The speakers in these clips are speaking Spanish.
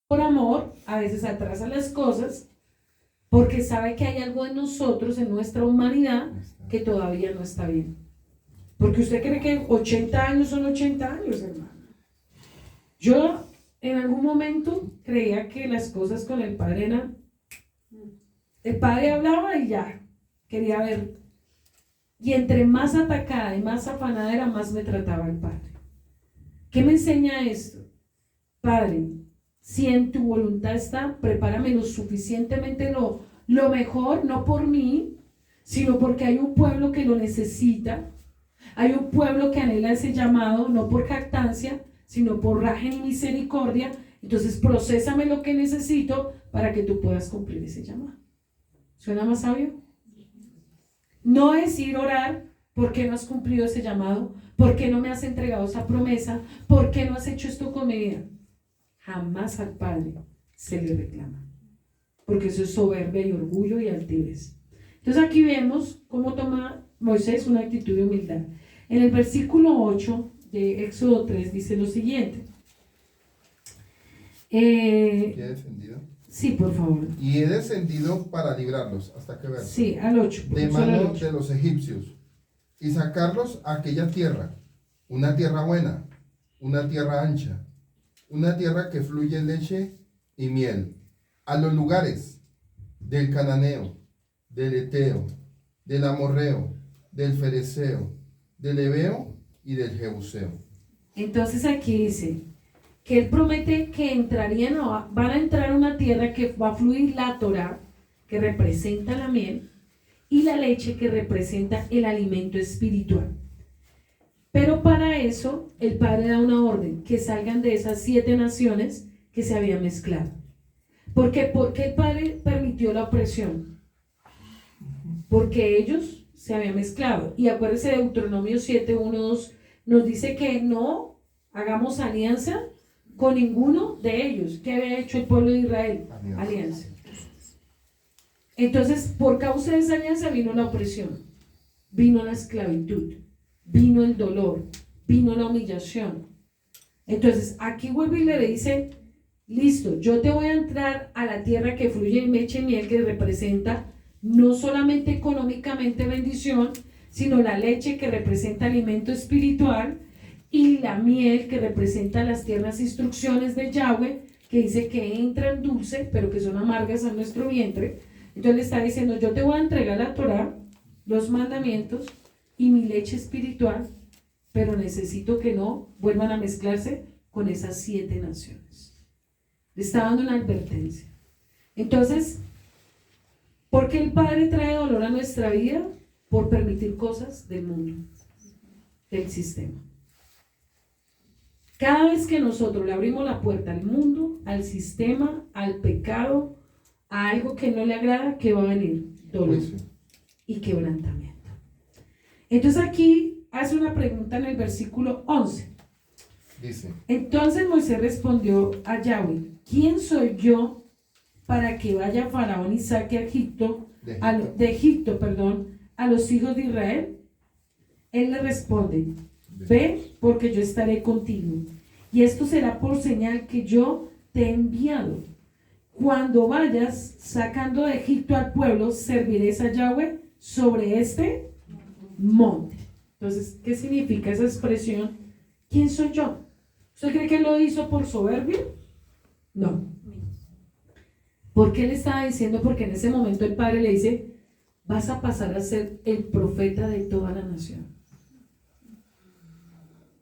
por amor, a veces atrasa las cosas, porque sabe que hay algo en nosotros, en nuestra humanidad, que todavía no está bien. Porque usted cree que 80 años son 80 años, hermano. Yo en algún momento creía que las cosas con el padre eran, el padre hablaba y ya, quería ver. Y entre más atacada y más afanada era, más me trataba el padre. ¿Qué me enseña esto? Padre, si en tu voluntad está, prepárame lo suficientemente lo mejor, no por mí, sino porque hay un pueblo que lo necesita, hay un pueblo que anhela ese llamado, no por jactancia, sino por raje y misericordia. Entonces procésame lo que necesito para que tú puedas cumplir ese llamado. ¿Suena más sabio? No es ir a orar, ¿por qué no has cumplido ese llamado? ¿Por qué no me has entregado esa promesa? ¿Por qué no has hecho esto con mi vida? Jamás al Padre se le reclama, porque eso es soberbia y orgullo y altivez. Entonces aquí vemos cómo toma Moisés una actitud de humildad. En el versículo 8 de Éxodo 3 dice lo siguiente. ¿Y he descendido? Sí, por favor. Y he descendido para librarlos, ¿hasta qué verso? Sí, al 8. De mano de los egipcios, y sacarlos a aquella tierra, una tierra buena, una tierra ancha, una tierra que fluye leche y miel, a los lugares del cananeo, del eteo, del amorreo, del fereceo, del heveo y del jebuseo. Entonces aquí dice que él promete que van a entrar a una tierra que va a fluir la Torá, que representa la miel, y la leche, que representa el alimento espiritual. Pero para eso el Padre da una orden, que salgan de esas 7 naciones que se habían mezclado. ¿Por qué? Porque el Padre permitió la opresión. Porque ellos se habían mezclado. Y acuérdense de Deuteronomio 7, 1, 2, nos dice que no hagamos alianza con ninguno de ellos. ¿Qué había hecho el pueblo de Israel? Alianza. Entonces, por causa de esa alianza vino la opresión, vino la esclavitud, vino el dolor, vino la humillación. Entonces, aquí vuelve y le dice, listo, yo te voy a entrar a la tierra que fluye en leche y miel, que representa no solamente económicamente bendición, sino la leche, que representa alimento espiritual, y la miel, que representa las tiernas instrucciones de Yahweh, que dice que entran dulce, pero que son amargas a nuestro vientre. Entonces le está diciendo, yo te voy a entregar la Torá, los mandamientos y mi leche espiritual, pero necesito que no vuelvan a mezclarse con esas 7 naciones. Le está dando una advertencia. Entonces, ¿por qué el Padre trae dolor a nuestra vida? Por permitir cosas del mundo, del sistema. Cada vez que nosotros le abrimos la puerta al mundo, al sistema, al pecado, a algo que no le agrada, ¿qué va a venir? Dolor y quebrantamiento. Entonces aquí hace una pregunta en el versículo 11. Dice: Entonces Moisés respondió a Yahweh, ¿quién soy yo para que vaya Faraón y saque a Egipto, a los hijos de Israel? Él le responde, ve, porque yo estaré contigo, y esto será por señal que yo te he enviado. Cuando vayas sacando de Egipto al pueblo, serviréis a Yahweh sobre este monte. Entonces, ¿qué significa esa expresión? ¿Quién soy yo? ¿Usted cree que él lo hizo por soberbia? No. ¿Por qué le estaba diciendo? Porque en ese momento el Padre le dice, vas a pasar a ser el profeta de toda la nación.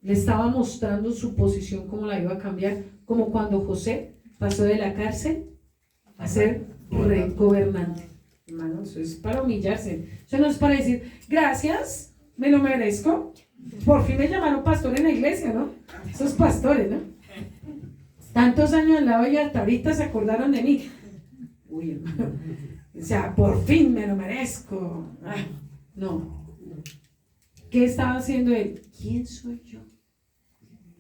Le estaba mostrando su posición, cómo la iba a cambiar, como cuando José pasó de la cárcel a ser gobernante. Hermano, eso es para humillarse. Eso no es para decir, gracias, me lo merezco. Por fin me llamaron pastor en la iglesia, ¿no? Esos pastores, ¿no? Tantos años al lado y hasta ahorita se acordaron de mí. Uy, hermano. O sea, por fin me lo merezco. Ah, no. ¿Qué estaba haciendo él? ¿Quién soy yo?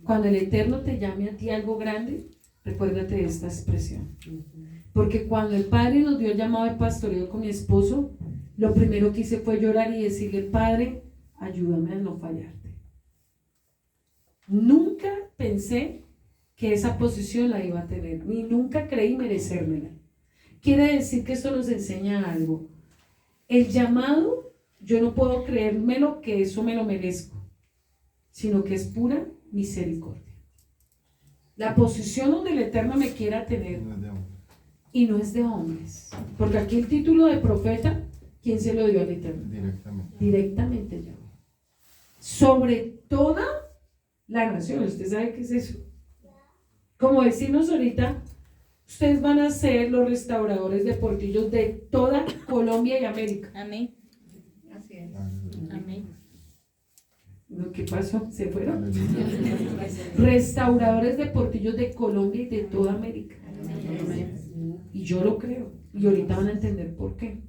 Cuando el Eterno te llame a ti algo grande, recuérdate de esta expresión. Porque cuando el Padre nos dio el llamado de pastoreo con mi esposo, lo primero que hice fue llorar y decirle, Padre, ayúdame a no fallarte. Nunca pensé que esa posición la iba a tener, ni nunca creí merecérmela. Quiere decir que esto nos enseña algo. El llamado, yo no puedo creérmelo que eso me lo merezco, sino que es pura misericordia. La posición donde el Eterno me quiera tener, y no es de hombres, porque aquí el título de profeta, ¿quién se lo dio al Eterno? Directamente ya. Sobre toda la nación. ¿Usted sabe qué es eso? Como decimos ahorita, ustedes van a ser los restauradores de portillos de toda Colombia y América. Amén. Así es. Amén. ¿Qué pasó? ¿Se fueron? Restauradores de portillos de Colombia y de toda América. Y yo lo creo. Y ahorita van a entender por qué.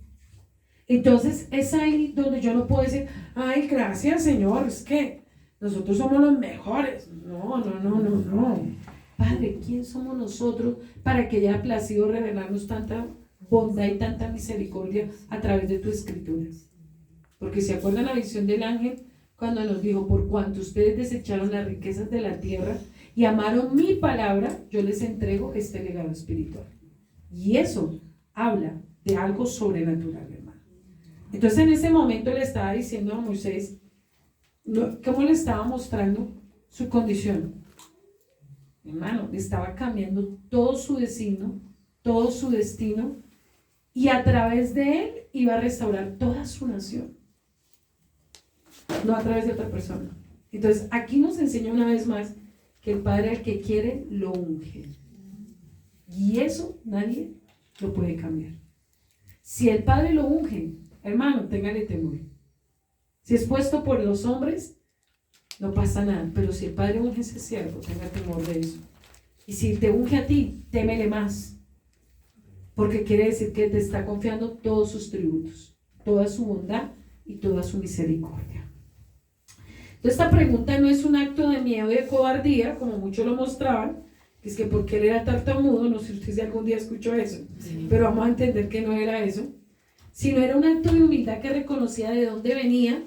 Entonces es ahí donde yo no puedo decir, ay, gracias Señor, es que nosotros somos los mejores. No. Padre, ¿quién somos nosotros para que haya placido revelarnos tanta bondad y tanta misericordia a través de tu escritura? Porque se acuerdan la visión del ángel cuando nos dijo, por cuanto ustedes desecharon las riquezas de la tierra y amaron mi palabra, yo les entrego este legado espiritual. Y eso habla de algo sobrenatural, hermano. Entonces en ese momento le estaba diciendo a Moisés, ¿cómo le estaba mostrando su condición? Hermano, le estaba cambiando todo su destino, y a través de él iba a restaurar toda su nación, no a través de otra persona. Entonces aquí nos enseña una vez más que el Padre al que quiere lo unge, y eso nadie lo puede cambiar. Si el Padre lo unge, hermano, téngale temor. Si es puesto por los hombres, no pasa nada, pero si el Padre unge a ese siervo, tenga temor de eso. Y si te unge a ti, témele más, porque quiere decir que te está confiando todos sus tributos, toda su bondad y toda su misericordia. Entonces esta pregunta no es un acto de miedo y de cobardía, como muchos lo mostraban, que es que porque él era tartamudo, no sé si usted si algún día escuchó eso, pero vamos a entender que no era eso, sino era un acto de humildad que reconocía de dónde venía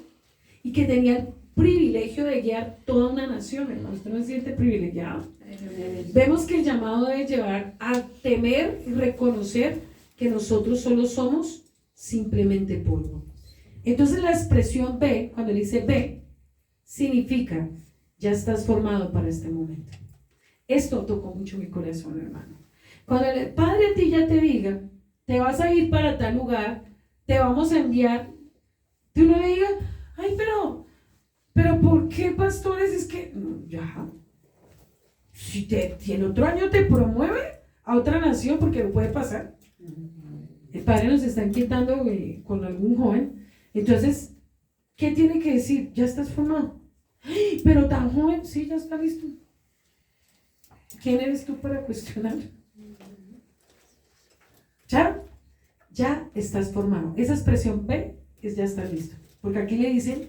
y que tenía el privilegio de guiar toda una nación, hermano. ¿Usted no se siente privilegiado? Vemos que el llamado debe llevar a temer y reconocer que nosotros solo somos simplemente polvo. Entonces la expresión ve, cuando él dice ve, significa ya estás formado para este momento. Esto tocó mucho mi corazón, hermano. Cuando el Padre a ti ya te diga, te vas a ir para tal lugar, te vamos a enviar, tú no le digas, ay, pero ¿por qué, pastores? Es que, ya, si el otro año te promueve a otra nación, porque lo puede pasar. El Padre nos está inquietando con algún joven. Entonces, ¿qué tiene que decir? Ya estás formado. ¡Ay, pero tan joven! Sí, ya está listo. ¿Quién eres tú para cuestionar? Ya estás formado. Esa expresión P es ya está listo. Porque aquí le dicen,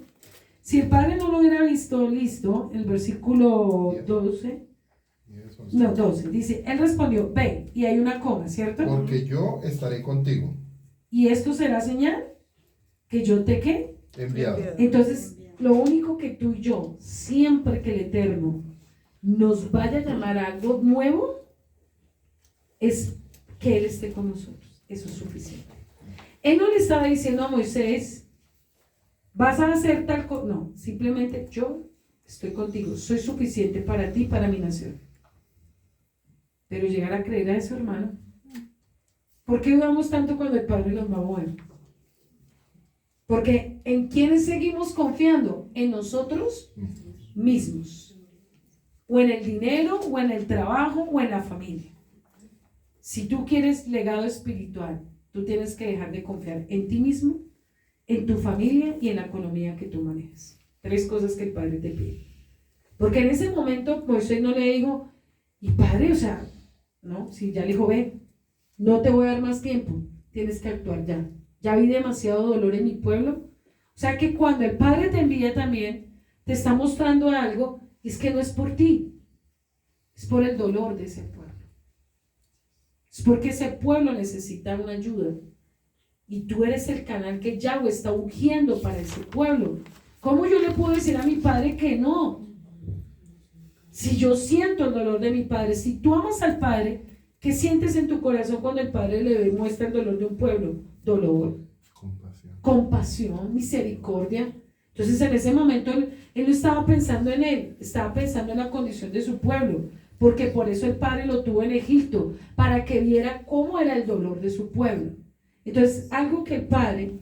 si el Padre no lo hubiera visto listo, el versículo 12, dice, él respondió, ve, y hay una coma, ¿cierto? Porque yo estaré contigo. Y esto será señal que yo te ¿qué? Enviado. Entonces, lo único que tú y yo, siempre que el Eterno nos vaya a llamar a algo nuevo, es que Él esté con nosotros. Eso es suficiente. Él no le estaba diciendo a Moisés, vas a hacer tal cosa. No, simplemente yo estoy contigo, soy suficiente para ti, para mi nación. Pero llegar a creer a eso, hermano, ¿por qué dudamos tanto cuando el Padre nos va a mover? Porque ¿en quiénes seguimos confiando? En nosotros mismos, o en el dinero, o en el trabajo, o en la familia. Si tú quieres legado espiritual, tú tienes que dejar de confiar en ti mismo, en tu familia y en la economía que tú manejas. 3 cosas que el Padre te pide. Porque en ese momento Moisés no le dijo, y Padre, o sea, no, si ya le dijo, ven, no te voy a dar más tiempo, tienes que actuar ya. Ya vi demasiado dolor en mi pueblo. O sea que cuando el Padre te envía también, te está mostrando algo, y es que no es por ti, es por el dolor de ese pueblo. Es porque ese pueblo necesita una ayuda. Y tú eres el canal que Yahweh está ungiendo para ese pueblo. ¿Cómo yo le puedo decir a mi Padre que no? Si yo siento el dolor de mi padre, si tú amas al Padre, ¿qué sientes en tu corazón cuando el Padre le demuestra el dolor de un pueblo? Dolor, compasión, misericordia. Entonces en ese momento él no estaba pensando en él, estaba pensando en la condición de su pueblo, porque por eso el Padre lo tuvo en Egipto, para que viera cómo era el dolor de su pueblo. Entonces algo que el Padre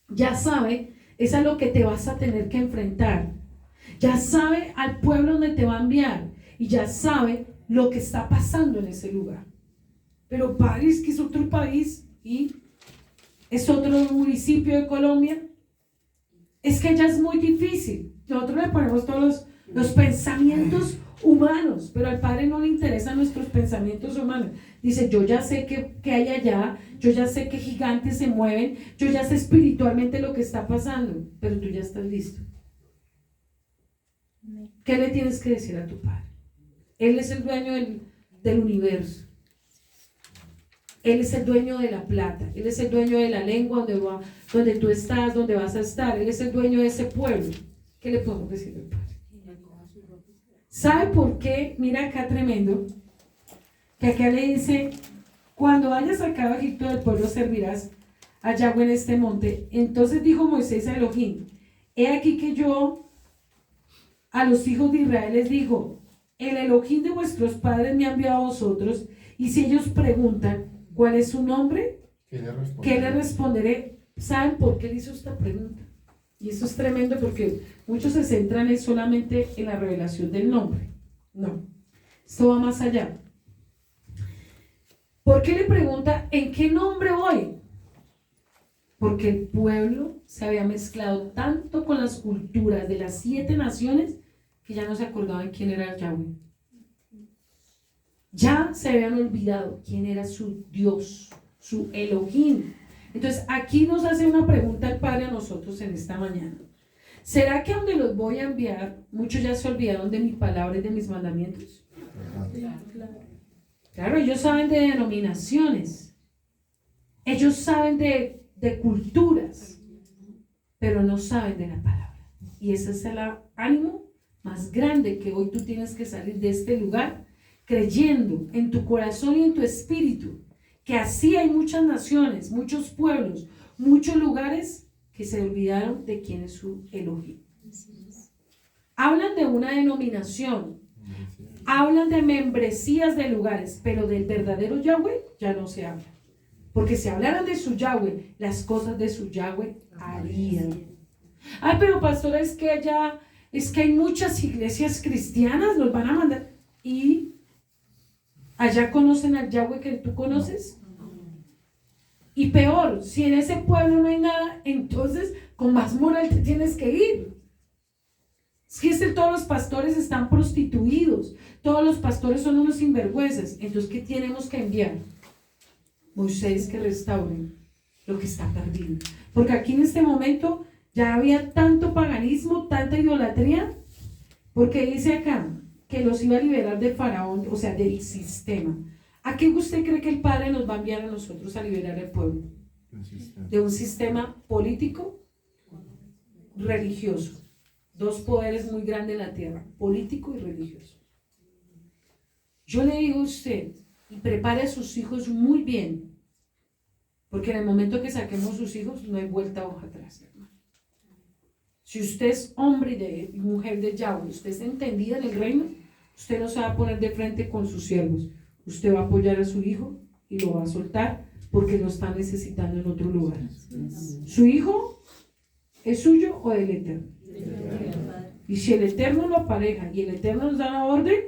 ya sabe es a lo que te vas a tener que enfrentar. Ya sabe al pueblo donde te va a enviar y ya sabe lo que está pasando en ese lugar. Pero París, que es otro país y es otro municipio de Colombia, es que ya es muy difícil. Nosotros le ponemos todos los pensamientos humanos, pero al Padre no le interesan nuestros pensamientos humanos. Dice, yo ya sé que hay allá, yo ya sé que gigantes se mueven, yo ya sé espiritualmente lo que está pasando, pero tú ya estás listo. ¿Qué le tienes que decir a tu Padre? Él es el dueño del universo. Él es el dueño de la plata. Él es el dueño de la lengua donde tú estás, donde vas a estar. Él es el dueño de ese pueblo. ¿Qué le podemos decir al Padre? ¿Sabe por qué? Mira acá tremendo. Que acá le dice, cuando hayas sacado a Egipto del pueblo servirás a Yahweh en este monte. Entonces dijo Moisés a Elohim, he aquí que yo a los hijos de Israel les digo, el Elohim de vuestros padres me ha enviado a vosotros, y si ellos preguntan, ¿cuál es su nombre? ¿Qué le responderé? ¿Saben por qué él hizo esta pregunta? Y eso es tremendo porque muchos se centran solamente en la revelación del nombre. No, esto va más allá. ¿Por qué le pregunta, ¿en qué nombre voy? Porque el pueblo se había mezclado tanto con las culturas de las 7 naciones que ya no se acordaban quién era Yahweh. Ya se habían olvidado quién era su Dios, su Elohim. Entonces aquí nos hace una pregunta el Padre a nosotros en esta mañana. ¿Será que a donde los voy a enviar, muchos ya se olvidaron de mi palabra y de mis mandamientos? Claro, ellos saben de denominaciones, ellos saben de culturas, pero no saben de la palabra. Y ese es el ánimo más grande que hoy tú tienes que salir de este lugar, creyendo en tu corazón y en tu espíritu, que así hay muchas naciones, muchos pueblos, muchos lugares que se olvidaron de quién es su Elohim. Hablan de una denominación, hablan de membresías de lugares, pero del verdadero Yahweh ya no se habla. Porque si hablaran de su Yahweh, las cosas de su Yahweh harían. Ay, pero pastora, es que hay muchas iglesias cristianas, nos van a mandar. ¿Y allá conocen al Yahweh que tú conoces? Y peor, si en ese pueblo no hay nada, entonces con más moral te tienes que ir. Es que todos los pastores están prostituidos, todos los pastores son unos sinvergüenzas. Entonces, ¿qué tenemos que enviar? Moisés, que restauren lo que está perdido. Porque aquí en este momento ya había tanto paganismo, tanta idolatría, porque dice acá que los iba a liberar del faraón, o sea, del sistema. ¿A qué usted cree que el Padre nos va a enviar a nosotros a liberar al pueblo? De un sistema político, religioso. 2 poderes muy grandes en la tierra, político y religioso. Yo le digo a usted, y prepare a sus hijos muy bien, porque en el momento que saquemos sus hijos no hay vuelta hoja atrás, hermano. Si usted es hombre y mujer de Yahweh, usted es entendida en el reino, usted no se va a poner de frente con sus siervos, usted va a apoyar a su hijo y lo va a soltar porque lo está necesitando en otro lugar. Su hijo es suyo o del Eterno. Y si el Eterno lo apareja y el Eterno nos da la orden,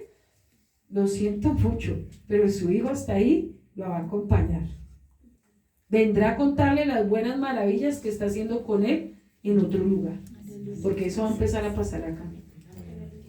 lo siento mucho, pero su hijo hasta ahí lo va a acompañar. Vendrá a contarle las buenas maravillas que está haciendo con él en otro lugar, porque eso va a empezar a pasar acá.